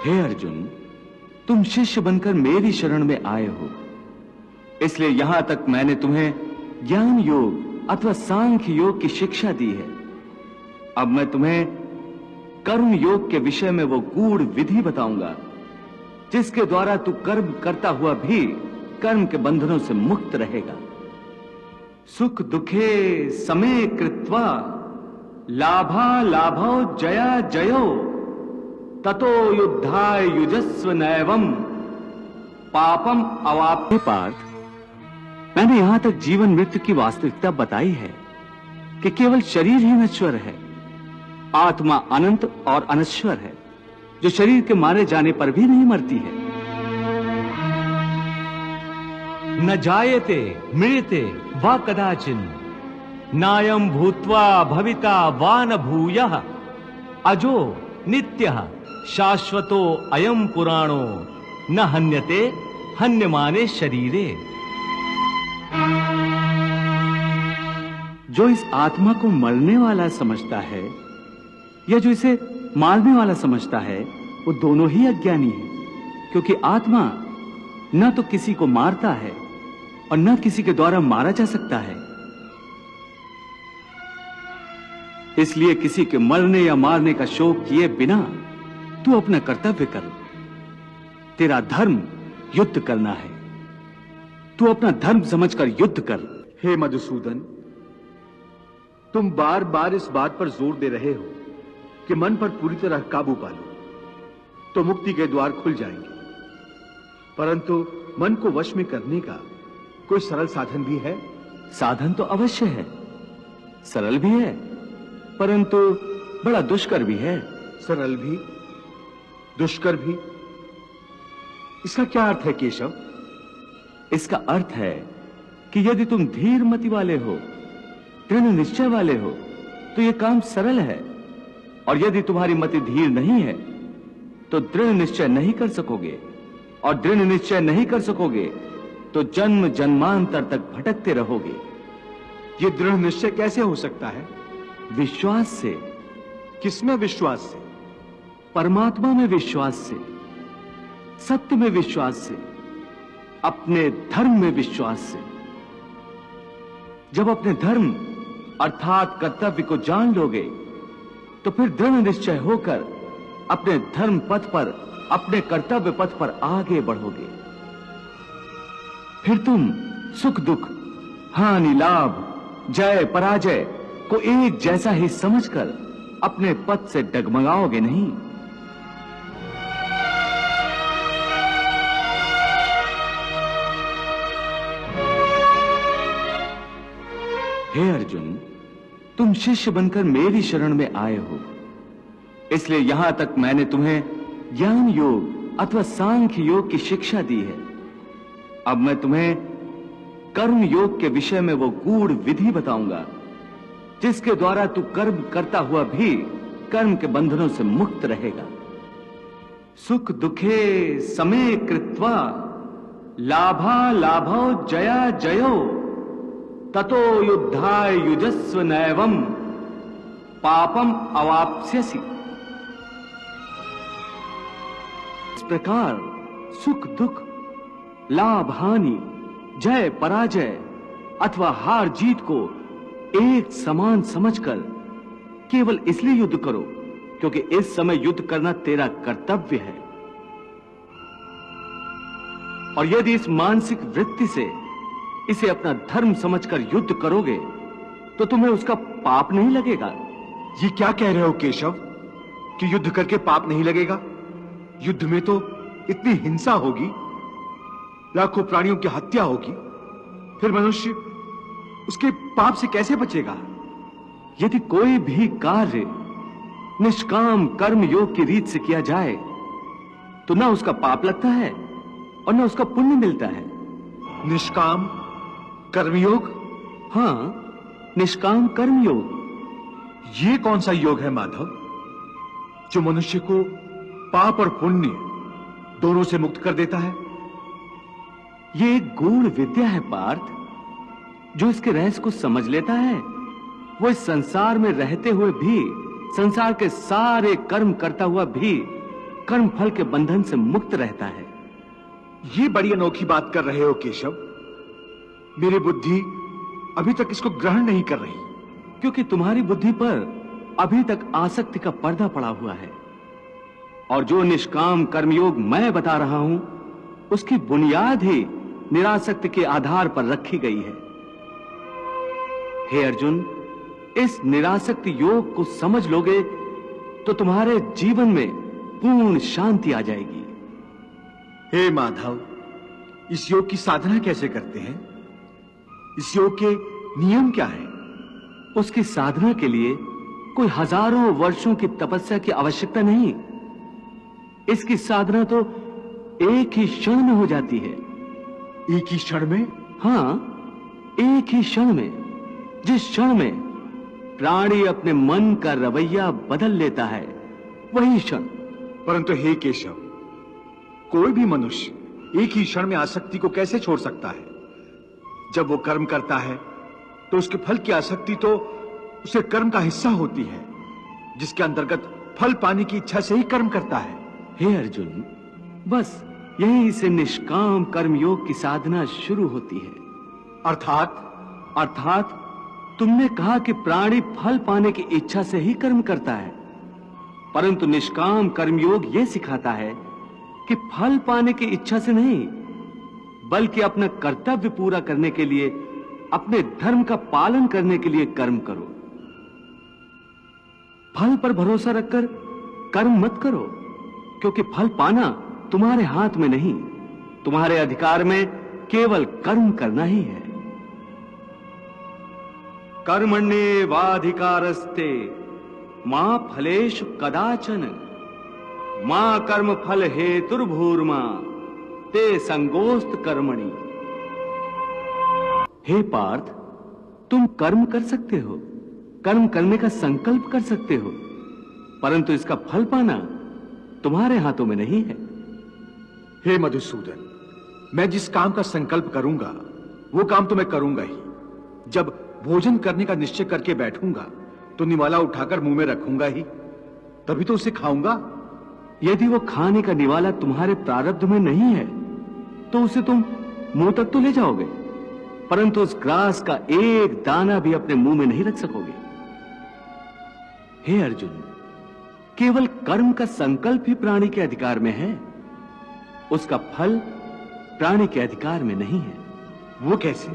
हे अर्जुन, तुम शिष्य बनकर मेरी शरण में आए हो, इसलिए यहां तक मैंने तुम्हें ज्ञान योग अथवा सांख्य योग की शिक्षा दी है। अब मैं तुम्हें कर्म योग के विषय में वो गूढ़ विधि बताऊंगा जिसके द्वारा तू कर्म करता हुआ भी कर्म के बंधनों से मुक्त रहेगा। सुख दुखे समे कृत्वा लाभा लाभो जया जयो ततो युद्धाय युजस्व नैवम पापम अवाप्य। पार्थ, मैंने यहां तक जीवन मृत्यु की वास्तविकता बताई है कि केवल शरीर ही नश्वर है, आत्मा अनंत और अनश्वर है जो शरीर के मारे जाने पर भी नहीं मरती है। न जायते मृत्यते वा कदाचिन नायं भूत्वा भविता वा न भूयः अजो नित्यः शाश्वतो अयं पुराणो न हन्यते हन्यमाने शरीरे। जो इस आत्मा को मरने वाला समझता है या जो इसे मारने वाला समझता है, वो दोनों ही अज्ञानी है, क्योंकि आत्मा न तो किसी को मारता है और न किसी के द्वारा मारा जा सकता है। इसलिए किसी के मरने या मारने का शोक किए बिना तू अपना कर्तव्य कर। तेरा धर्म युद्ध करना है, तू अपना धर्म समझकर युद्ध कर। हे मधुसूदन, तुम बार बार इस बात पर जोर दे रहे हो कि मन पर पूरी तरह काबू पा लो तो मुक्ति के द्वार खुल जाएंगे, परंतु मन को वश में करने का कोई सरल साधन भी है? साधन तो अवश्य है, सरल भी है, परंतु बड़ा दुष्कर भी है। सरल भी, दुष्कर भी, इसका क्या अर्थ है केशव? इसका अर्थ है कि यदि तुम धीर मति वाले हो, दृढ़ निश्चय वाले हो, तो यह काम सरल है, और यदि तुम्हारी मति धीर नहीं है तो दृढ़ निश्चय नहीं कर सकोगे, और दृढ़ निश्चय नहीं कर सकोगे तो जन्म जन्मांतर तक भटकते रहोगे। यह दृढ़ निश्चय कैसे हो सकता है? विश्वास से। किसमें विश्वास से? परमात्मा में विश्वास से, सत्य में विश्वास से, अपने धर्म में विश्वास से। जब अपने धर्म अर्थात कर्तव्य को जान लोगे तो फिर दृढ़ निश्चय होकर अपने धर्म पथ पर, अपने कर्तव्य पथ पर आगे बढ़ोगे। फिर तुम सुख दुख, हानि लाभ, जय पराजय को एक जैसा ही समझकर अपने पथ से डगमगाओगे नहीं। हे अर्जुन, तुम शिष्य बनकर मेरी शरण में आए हो, इसलिए यहां तक मैंने तुम्हें ज्ञान योग अथवा सांख्य योग की शिक्षा दी है। अब मैं तुम्हें कर्म योग के विषय में वो गूढ़ विधि बताऊंगा जिसके द्वारा तू कर्म करता हुआ भी कर्म के बंधनों से मुक्त रहेगा। सुख दुखे समे कृत्वा लाभा लाभो जया जयो ततो युद्धाय युजस्व नैवम पापम अवाप्स्यसि। इस प्रकार सुख दुख, लाभ हानि, जय पराजय अथवा हार जीत को एक समान समझकर केवल इसलिए युद्ध करो क्योंकि इस समय युद्ध करना तेरा कर्तव्य है। और यदि इस मानसिक वृत्ति से इसे अपना धर्म समझकर युद्ध करोगे तो तुम्हें उसका पाप नहीं लगेगा। ये क्या कह रहे हो केशव कि युद्ध करके पाप नहीं लगेगा? युद्ध में तो इतनी हिंसा होगी, लाखों प्राणियों की हत्या होगी, फिर मनुष्य उसके पाप से कैसे बचेगा? यदि कोई भी कार्य निष्काम कर्म योग की रीत से किया जाए तो ना उसका पाप लगता है और ना उसका पुण्य मिलता है। निष्काम कर्मयोग? हाँ, निष्काम कर्मयोग। ये कौन सा योग है माधव जो मनुष्य को पाप और पुण्य दोनों से मुक्त कर देता है? ये एक गूढ़ विद्या है पार्थ। जो इसके रहस्य को समझ लेता है वो इस संसार में रहते हुए भी, संसार के सारे कर्म करता हुआ भी कर्म फल के बंधन से मुक्त रहता है। ये बड़ी अनोखी बात कर रहे हो केशव। मेरी बुद्धि अभी तक इसको ग्रहण नहीं कर रही। क्योंकि तुम्हारी बुद्धि पर अभी तक आसक्ति का पर्दा पड़ा हुआ है, और जो निष्काम कर्मयोग मैं बता रहा हूं उसकी बुनियाद ही निरासक्ति के आधार पर रखी गई है। हे अर्जुन, इस निरासक्ति योग को समझ लोगे तो तुम्हारे जीवन में पूर्ण शांति आ जाएगी। हे माधव, इस योग की साधना कैसे करते हैं? इस योग के नियम क्या हैं? उसकी साधना के लिए कोई हजारों वर्षों की तपस्या की आवश्यकता नहीं। इसकी साधना तो एक ही क्षण में हो जाती है। एक ही क्षण में? हां, एक ही क्षण में। जिस क्षण में प्राणी अपने मन का रवैया बदल लेता है, वही क्षण। परंतु हे केशव, कोई भी मनुष्य एक ही क्षण में आसक्ति को कैसे छोड़ सकता है? जब वो कर्म करता है तो उसके फल की आसक्ति तो उसे कर्म का हिस्सा होती है, जिसके अंतर्गत फल पाने की इच्छा से ही कर्म करता है। हे अर्जुन, बस यहीं से निष्काम कर्म योग की साधना शुरू होती है। अर्थात तुमने कहा कि प्राणी फल पाने की इच्छा से ही कर्म करता है, परंतु निष्काम कर्मयोग यह सिखाता है कि फल पाने की इच्छा से नहीं, बल्कि अपना कर्तव्य पूरा करने के लिए, अपने धर्म का पालन करने के लिए कर्म करो। फल पर भरोसा रखकर कर्म मत करो, क्योंकि फल पाना तुम्हारे हाथ में नहीं, तुम्हारे अधिकार में केवल कर्म करना ही है। कर्मण्येवाधिकारस्ते मां फलेषु कदाचन मां कर्म फल हेतुर्भूर्मा ते संगोस्त कर्मणि। हे पार्थ, तुम कर्म कर सकते हो, कर्म करने का संकल्प कर सकते हो, परंतु इसका फल पाना तुम्हारे हाथों में नहीं है। हे मधुसूदन, मैं जिस काम का संकल्प करूंगा वो काम तो मैं करूंगा ही। जब भोजन करने का निश्चय करके बैठूंगा तो निवाला उठाकर मुंह में रखूंगा ही, तभी तो उसे खाऊंगा। यदि वो खाने का निवाला तुम्हारे प्रारब्ध में नहीं है तो उसे तुम मुंह तक तो ले जाओगे, परंतु उस ग्रास का एक दाना भी अपने मुंह में नहीं रख सकोगे। हे अर्जुन, केवल कर्म का संकल्प ही प्राणी के अधिकार में है, उसका फल प्राणी के अधिकार में नहीं है। वो कैसे?